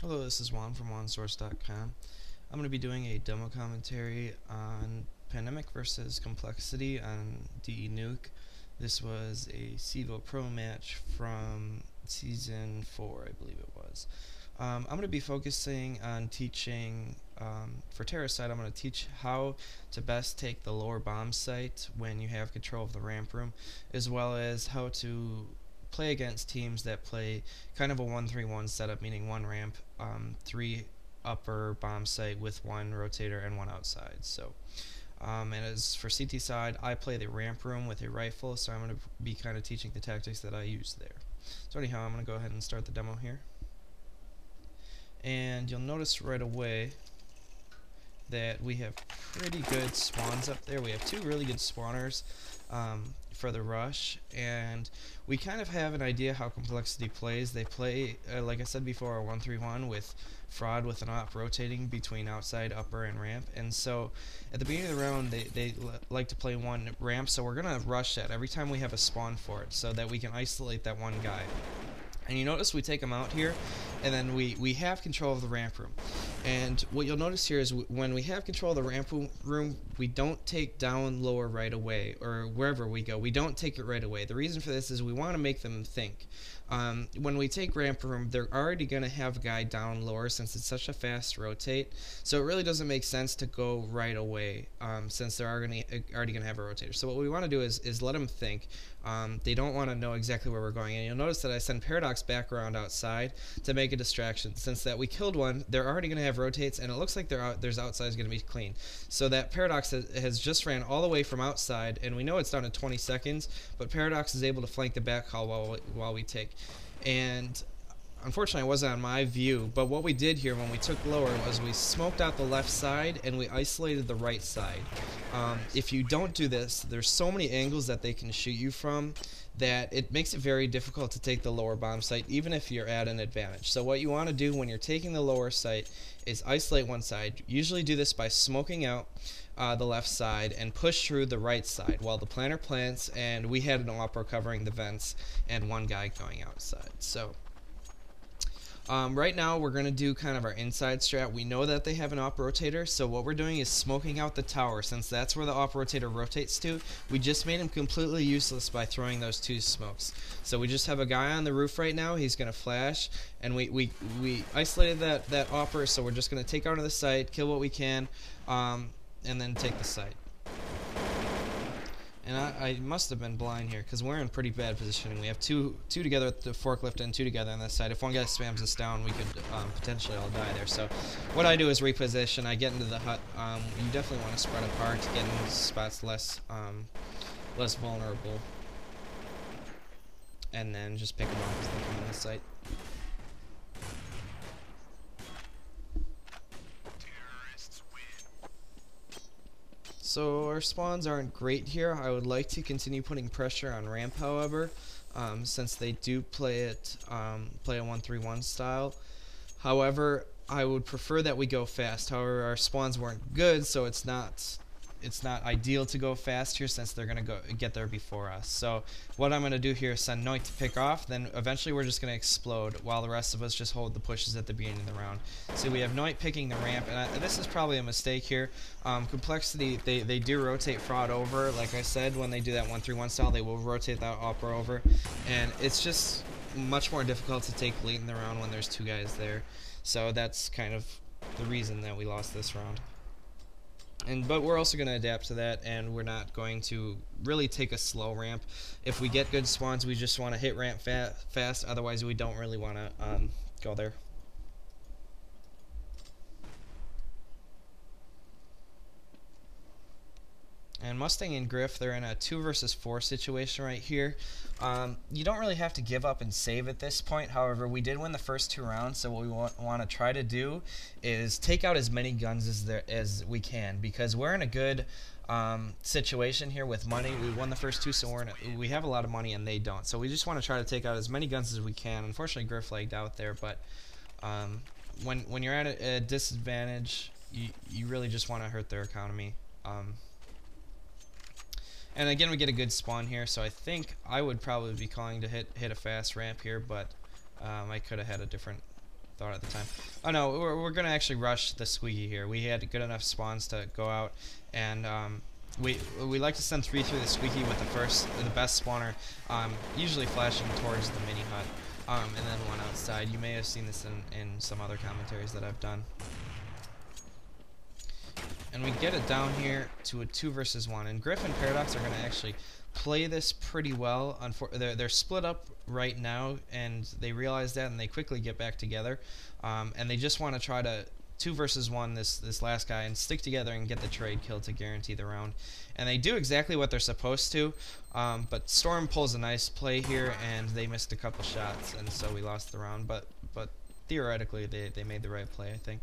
Hello, this is Juan from JuanSource.com. I'm going to be doing a demo commentary on Pandemic versus compLexity on DE Nuke. This was a CEVO Pro match from Season 4, I believe it was. I'm going to be focusing on teaching, for Terra side, I'm going to teach how to best take the lower bomb site when you have control of the ramp room, as well as how to play against teams that play kind of a 1-3-1 setup, meaning one ramp, three upper bomb site with one rotator and one outside. So, and as for CT side, I play the ramp room with a rifle, so I'm going to be kind of teaching the tactics that I use there. So anyhow, I'm going to go ahead and start the demo here. And you'll notice right away that we have pretty good spawns up there. We have two really good spawners for the rush, and we kind of have an idea how compLexity plays. They play, like I said before, a 1-3-1 with fraud with an op rotating between outside, upper, and ramp. And so at the beginning of the round, they like to play one ramp, so we're going to rush that every time we have a spawn for it so that we can isolate that one guy. And you notice we take them out here, and then we have control of the ramp room. And what you'll notice here is when we have control of the ramp room, we don't take down lower right away, or wherever we go. We don't take it right away. The reason for this is we want to make them think. When we take ramp room, they're already going to have a guy down lower since it's such a fast rotate. So it really doesn't make sense to go right away since they're already going to have a rotator. So what we want to do is let them think. They don't want to know exactly where we're going. And you'll notice that I send Paradox back around outside to make a distraction. Since that we killed one, they're already going to have rotates, and it looks like there's outside is going to be clean. So that Paradox has just ran all the way from outside, and we know it's down to 20 seconds, but Paradox is able to flank the back haul while we take. And unfortunately, it wasn't on my view, but what we did here when we took lower was we smoked out the left side and we isolated the right side. If you don't do this, there's so many angles that they can shoot you from that it makes it very difficult to take the lower bomb site, even if you're at an advantage. So what you want to do when you're taking the lower site is isolate one side. Usually do this by smoking out the left side and push through the right side while the planner plants, and we had an opera covering the vents and one guy going outside. So right now we're going to do kind of our inside strat. We know that they have an op rotator, so what we're doing is smoking out the tower. Since that's where the op rotator rotates to, we just made him completely useless by throwing those two smokes. So we just have a guy on the roof right now. He's going to flash, and we isolated that opera, so we're just going to take out of the site, kill what we can, and then take the site. And I must have been blind here because we're in pretty bad positioning. We have two together at the forklift and two together on this side. If one guy spams us down, we could potentially all die there. So what I do is reposition. I get into the hut. You definitely want to spread apart to get into spots less vulnerable. And then just pick them off as they come on the site. So our spawns aren't great here. I would like to continue putting pressure on ramp, however, since they do play a 1-3-1 style. However, I would prefer that we go fast. However, our spawns weren't good, so it's not ideal to go fast here since they're going to get there before us. So what I'm going to do here is send Noit to pick off, then eventually we're just going to explode while the rest of us just hold the pushes at the beginning of the round. So we have Noit picking the ramp, and this is probably a mistake here. compLexity, they do rotate fraud over. Like I said, when they do that 1-3-1 style, they will rotate that opera over, and it's just much more difficult to take late in the round when there's two guys there. So that's kind of the reason that we lost this round. But we're also going to adapt to that, and we're not going to really take a slow ramp. If we get good spawns, we just want to hit ramp fast. Otherwise, we don't really want to go there. And Mustang and Griff, they're in a 2 versus 4 situation right here. You don't really have to give up and save at this point. However, we did win the first 2 rounds, so what we want to try to do is take out as many guns as we can, because we're in a good situation here with money. We won the first 2, so we have a lot of money and they don't. So we just want to try to take out as many guns as we can. Unfortunately, Griff lagged out there, but when you're at a disadvantage, you really just want to hurt their economy. And again, we get a good spawn here, so I think I would probably be calling to hit a fast ramp here, but I could have had a different thought at the time. Oh no, we're gonna actually rush the squeaky here. We had good enough spawns to go out, and we like to send 3 through the squeaky with the best spawner, usually flashing towards the mini hut, and then 1 outside. You may have seen this in some other commentaries that I've done. And we get it down here to a 2 versus 1. And Griff and Paradox are going to actually play this pretty well. They're split up right now, and they realize that, and they quickly get back together. And they just want to try to 2 versus 1 this last guy and stick together and get the trade kill to guarantee the round. And they do exactly what they're supposed to, but Storm pulls a nice play here, and they missed a couple shots, and so we lost the round. But theoretically, they made the right play, I think.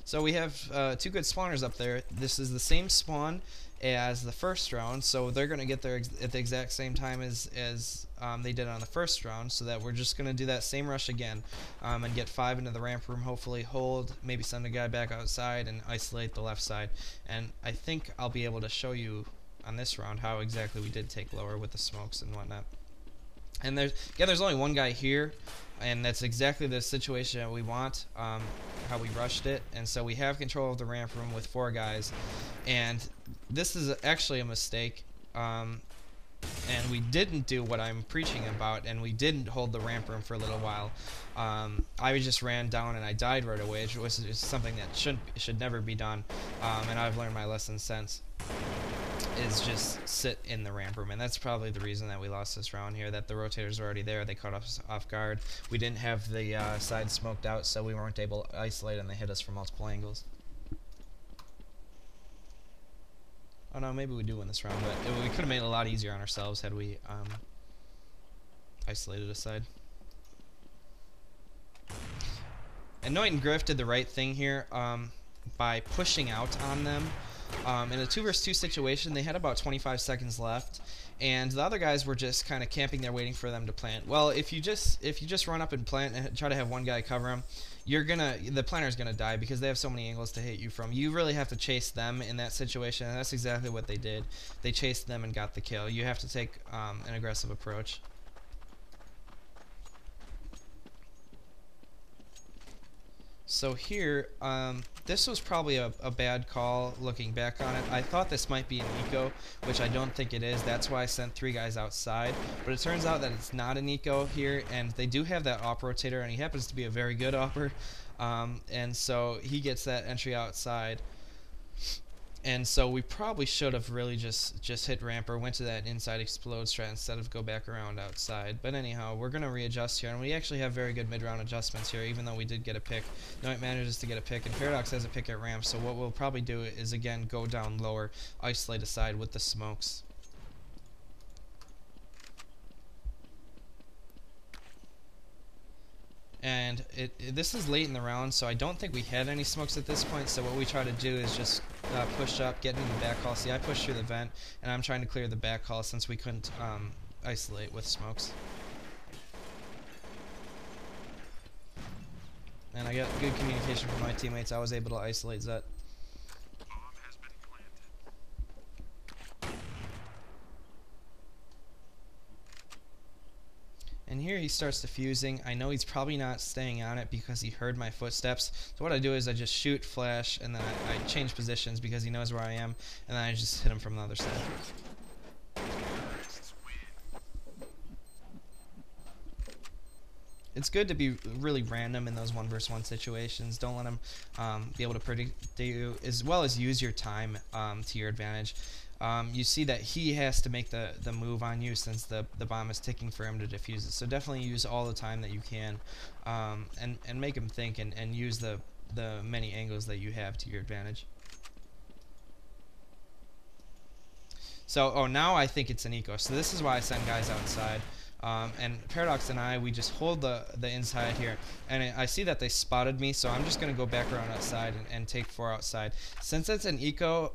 So we have 2 good spawners up there. This is the same spawn as the first round, so they're going to get there at the exact same time as they did on the first round, so that we're just going to do that same rush again, and get 5 into the ramp room, hopefully hold, maybe send a guy back outside and isolate the left side. And I think I'll be able to show you on this round how exactly we did take lower with the smokes and whatnot. And there's only 1 guy here, and that's exactly the situation that we want, how we rushed it. And so we have control of the ramp room with 4 guys, and this is actually a mistake, and we didn't do what I'm preaching about, and we didn't hold the ramp room for a little while. I just ran down and I died right away, which was something that should never be done, and I've learned my lesson since. Is just sit in the ramp room, and that's probably the reason that we lost this round here, that the rotators were already there. They caught us off guard. We didn't have the side smoked out, so we weren't able to isolate, and they hit us from multiple angles. Oh no, maybe we do win this round, but we could have made it a lot easier on ourselves had we isolated a side. And Noit and Griff did the right thing here by pushing out on them. In a 2 versus 2 situation, they had about 25 seconds left, and the other guys were just kind of camping there waiting for them to plant. Well, if you just run up and plant and try to have 1 guy cover them, the planter's gonna die because they have so many angles to hit you from. You really have to chase them in that situation, and that's exactly what they did. They chased them and got the kill. You have to take an aggressive approach. So here, this was probably a bad call looking back on it. I thought this might be an eco, which I don't think it is. That's why I sent 3 guys outside. But it turns out that it's not an eco here, and they do have that op rotator, and he happens to be a very good opper. And so he gets that entry outside. And so we probably should have really just hit ramp or went to that inside explode strat instead of go back around outside. But anyhow, we're going to readjust here, and we actually have very good mid-round adjustments here, even though we did get a pick. Noit manages to get a pick, and Paradox has a pick at ramp, so what we'll probably do is, again, go down lower, isolate a side with the smokes. And this is late in the round, so I don't think we had any smokes at this point, so what we try to do is just push up, get into the back hall. See, I pushed through the vent, and I'm trying to clear the back hall since we couldn't isolate with smokes. And I got good communication from my teammates. I was able to isolate Zet. And here he starts defusing. I know he's probably not staying on it because he heard my footsteps. So what I do is I just shoot, flash, and then I change positions because he knows where I am, and then I just hit him from the other side. It's good to be really random in those 1 versus 1 situations. Don't let him be able to predict you, as well as use your time to your advantage. You see that he has to make the move on you since the bomb is ticking for him to defuse it. So definitely use all the time that you can, and make him think and use the many angles that you have to your advantage. So, oh, now I think it's an eco. So this is why I send guys outside. And Paradox and we just hold the inside here, and I see that they spotted me, so I'm just going to go back around outside and take 4 outside. Since it's an eco,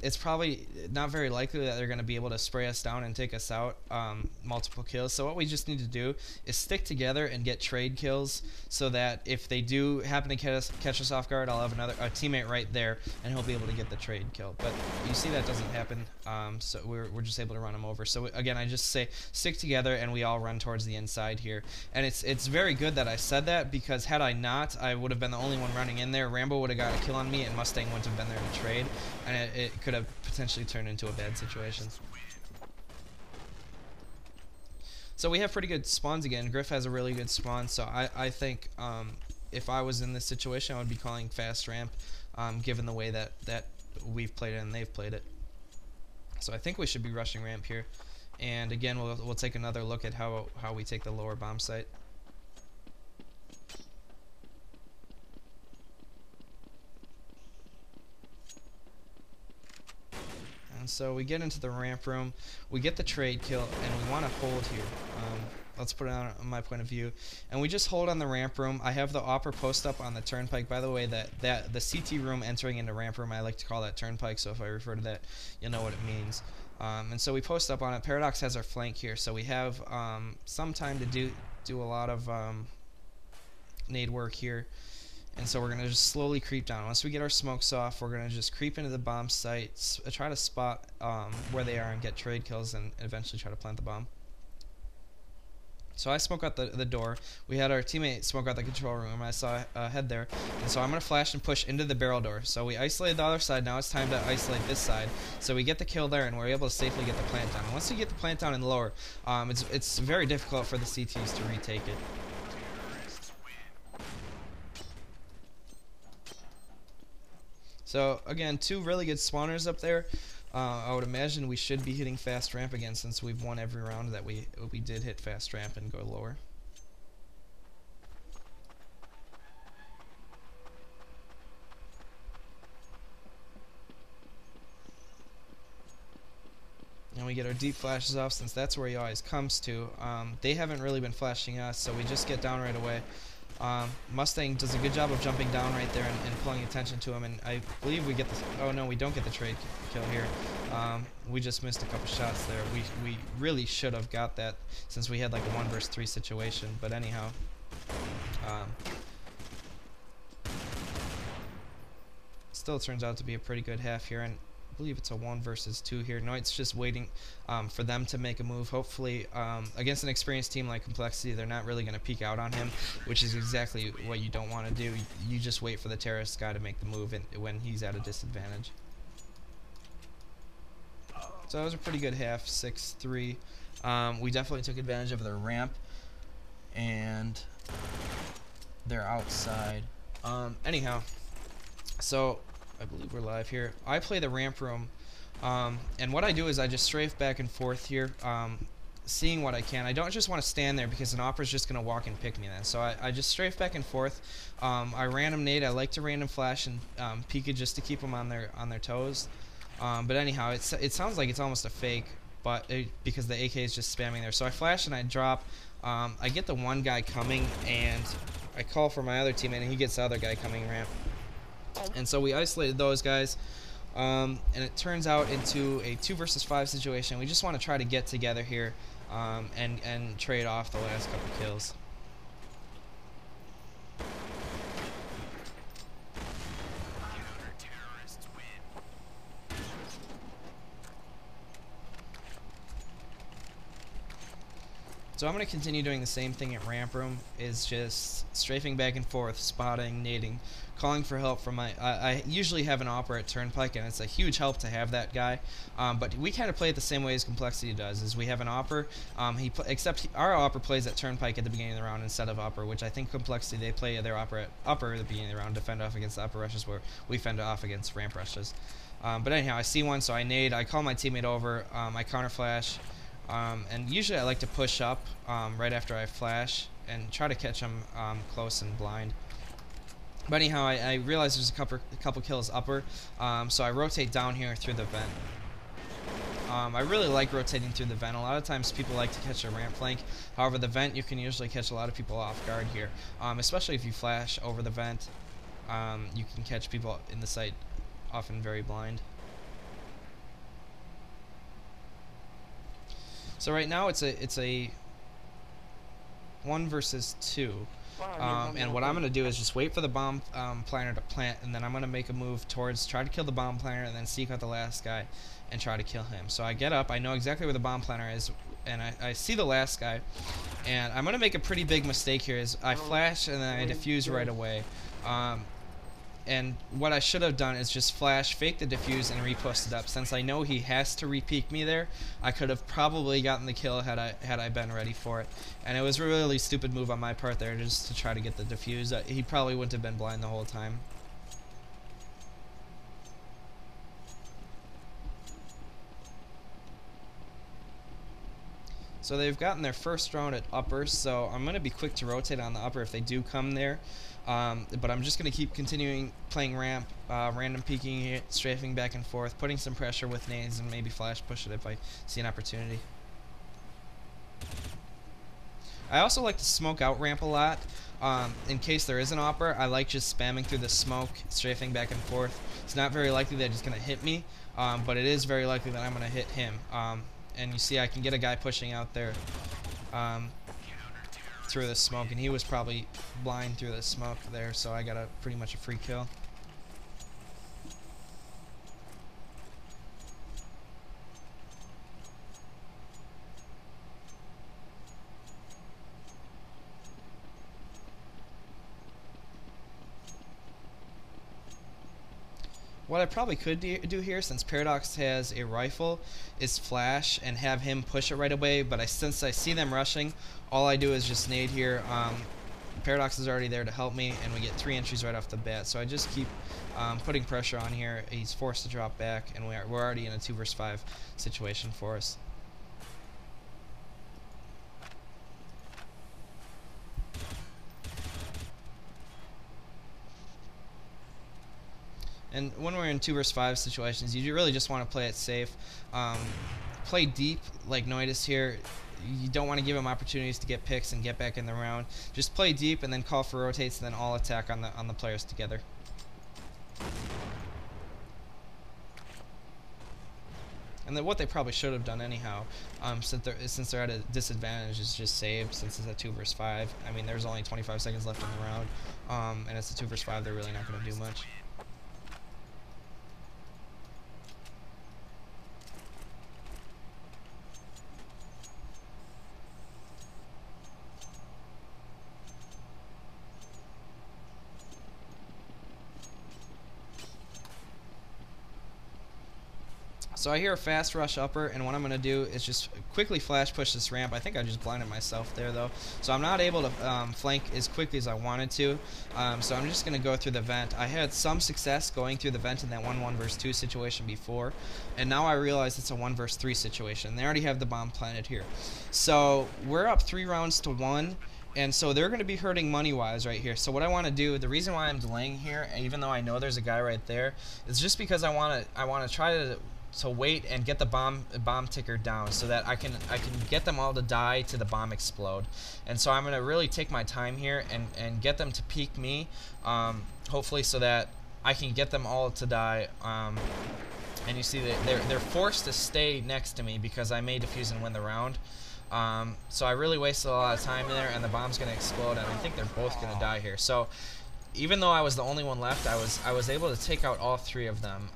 it's probably not very likely that they're going to be able to spray us down and take us out multiple kills. So what we just need to do is stick together and get trade kills, so that if they do happen to catch us off guard, I'll have a teammate right there, and he'll be able to get the trade kill. But you see that doesn't happen, so we're just able to run him over. So again, I just say stick together, and we all run towards the inside here. And it's very good that I said that, because had I not, I would have been the only one running in there. Rambo would have got a kill on me, and Mustang wouldn't have been there to trade, and it could have potentially turned into a bad situation. So we have pretty good spawns again. Griff has a really good spawn, so I think if I was in this situation, I would be calling fast ramp, given the way that we've played it and they've played it. So I think we should be rushing ramp here. And again, we'll take another look at how we take the lower bomb site. And so we get into the ramp room, we get the trade kill, and we want to hold here. Let's put it on my point of view, and we just hold on the ramp room. I have the opera post up on the turnpike. By the way, that the CT room entering into ramp room, I like to call that turnpike, so if I refer to that, you'll know what it means. And so we post up on it. Paradox has our flank here, so we have some time to do a lot of nade work here. And so we're going to just slowly creep down. Once we get our smokes off, we're going to just creep into the bomb site, try to spot where they are and get trade kills, and eventually try to plant the bomb. So I smoke out the door. We had our teammate smoke out the control room. I saw a head there. And so I'm going to flash and push into the barrel door. So we isolated the other side. Now it's time to isolate this side. So we get the kill there, and we're able to safely get the plant down. And once we get the plant down and lower, it's very difficult for the CTs to retake it. So again, 2 really good spawners up there. I would imagine we should be hitting fast ramp again, since we've won every round that we did hit fast ramp and go lower. And we get our deep flashes off, since that's where he always comes to. They haven't really been flashing us, so we just get down right away. Mustang does a good job of jumping down right there and pulling attention to him, and I believe we get the... Oh no, we don't get the trade kill here. We just missed a couple shots there. We really should have got that, since we had like a 1 versus 3 situation, but anyhow. Still turns out to be a pretty good half here, and I believe it's a 1 versus 2 here. No, it's just waiting for them to make a move. Hopefully, against an experienced team like compLexity, they're not really going to peek out on him, which is exactly what you don't want to do. You just wait for the terrorist guy to make the move when he's at a disadvantage. So that was a pretty good half, 6-3. We definitely took advantage of their ramp, and they're outside. Anyhow, so I believe we're live here. I play the ramp room, and what I do is I just strafe back and forth here, seeing what I can. I don't just want to stand there, because an opera's just going to walk and pick me then. So I just strafe back and forth. I random nade. I like to random flash and peek it just to keep them on their toes. But anyhow, it sounds like it's almost a fake, but because the AK is just spamming there. So I flash and I drop. I get the one guy coming, and I call for my other teammate, and he gets the other guy coming ramp. And so we isolated those guys, and it turns out into a 2 versus 5 situation. We just want to try to get together here, and trade off the last couple kills. So I'm going to continue doing the same thing at ramp room, is just strafing back and forth, spotting, nading, calling for help from my... I usually have an opera at turnpike, and it's a huge help to have that guy. But we kind of play it the same way as compLexity does, is we have an opera, except our opera plays at turnpike at the beginning of the round instead of opera, which I think compLexity, they play their opera at upper at the beginning of the round to fend off against the upper rushes, where we fend off against ramp rushes. But anyhow, I see one, so I nade, I call my teammate over, I counter flash. And usually I like to push up right after I flash and try to catch them close and blind. But anyhow, I realize there's a couple kills upper, so I rotate down here through the vent. I really like rotating through the vent. A lot of times people like to catch a ramp flank. However, the vent, you can usually catch a lot of people off guard here, especially if you flash over the vent. You can catch people in the site often very blind. So right now it's a 1 versus 2. And what I'm going to do is just wait for the bomb planter to plant, and then I'm going to make a move towards, try to kill the bomb planter, and then seek out the last guy and try to kill him. So I get up, I know exactly where the bomb planter is, and I see the last guy, and I'm going to make a pretty big mistake here is I flash and then I defuse right away. And what I should have done is just flash, fake the defuse, and reposted up. Since I know he has to re-peek me there, I could have probably gotten the kill had I been ready for it. And it was a really stupid move on my part there, just to try to get the defuse. He probably wouldn't have been blind the whole time. So they've gotten their first round at upper, so I'm going to be quick to rotate on the upper if they do come there. But I'm just going to keep continuing playing ramp, random peeking it, strafing back and forth, putting some pressure with nades, and maybe flash push it if I see an opportunity. I also like to smoke out ramp a lot. In case there is an upper, I like just spamming through the smoke, strafing back and forth. It's not very likely that he's going to hit me, but it is very likely that I'm going to hit him. And you see I can get a guy pushing out there through the smoke, and he was probably blind through the smoke there, so I got pretty much a free kill. What I probably could do here, since Paradox has a rifle, is flash and have him push it right away, but since I see them rushing, all I do is just nade here. Paradox is already there to help me, and we get 3 entries right off the bat, so I just keep putting pressure on here. He's forced to drop back, and we're already in a 2 versus 5 situation for us. And when we're in 2 versus 5 situations, you really just want to play it safe. Play deep, like Noidus here. You don't want to give him opportunities to get picks and get back in the round. Just play deep and then call for rotates, and then all attack on the players together. And then what they probably should have done anyhow, since they're at a disadvantage, is just save, since it's a 2 versus 5. I mean, there's only 25 seconds left in the round, and it's a 2 versus 5. They're really not going to do much. So I hear a fast rush upper, and what I'm going to do is just quickly flash push this ramp. I think I just blinded myself there, though. So I'm not able to flank as quickly as I wanted to. So I'm just going to go through the vent. I had some success going through the vent in that 1 versus 2 situation before, and now I realize it's a 1 versus 3 situation. They already have the bomb planted here. So we're up 3 rounds to 1. And so they're going to be hurting money-wise right here. So what I want to do, the reason why I'm delaying here, even though I know there's a guy right there, is just because I want to try to wait and get the bomb ticker down, so that I can get them all to die to the bomb explode. And so I'm going to really take my time here and get them to peek me, hopefully, so that I can get them all to die. And you see that they're forced to stay next to me because I may defuse and win the round. So I really wasted a lot of time there, and the bomb's going to explode, and I think they're both going to die here. So even though I was the only one left, I was able to take out all 3 of them,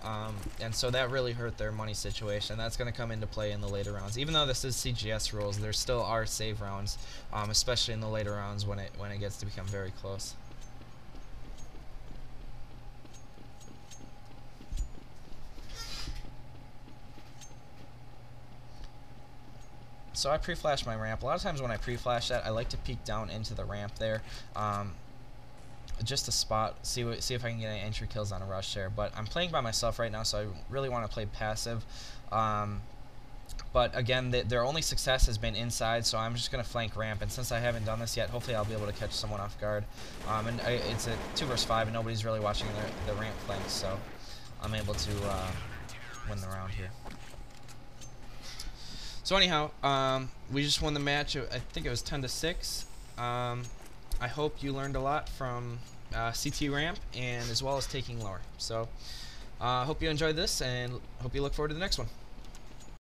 and so that really hurt their money situation. That's going to come into play in the later rounds. Even though this is CGS rules, there still are save rounds, especially in the later rounds when it gets to become very close. So I pre-flash my ramp. A lot of times when I pre-flash that, I like to peek down into the ramp there, just to spot, see if I can get any entry kills on a rush there. But I'm playing by myself right now, so I really want to play passive. But again, their only success has been inside, so I'm just going to flank ramp. And since I haven't done this yet, hopefully I'll be able to catch someone off guard. And it's a 2 versus 5, and nobody's really watching the ramp flanks, so I'm able to win the round here. So anyhow, we just won the match. I think it was 10-6. I hope you learned a lot from CT ramp and as well as taking lower. So I hope you enjoyed this and hope you look forward to the next one.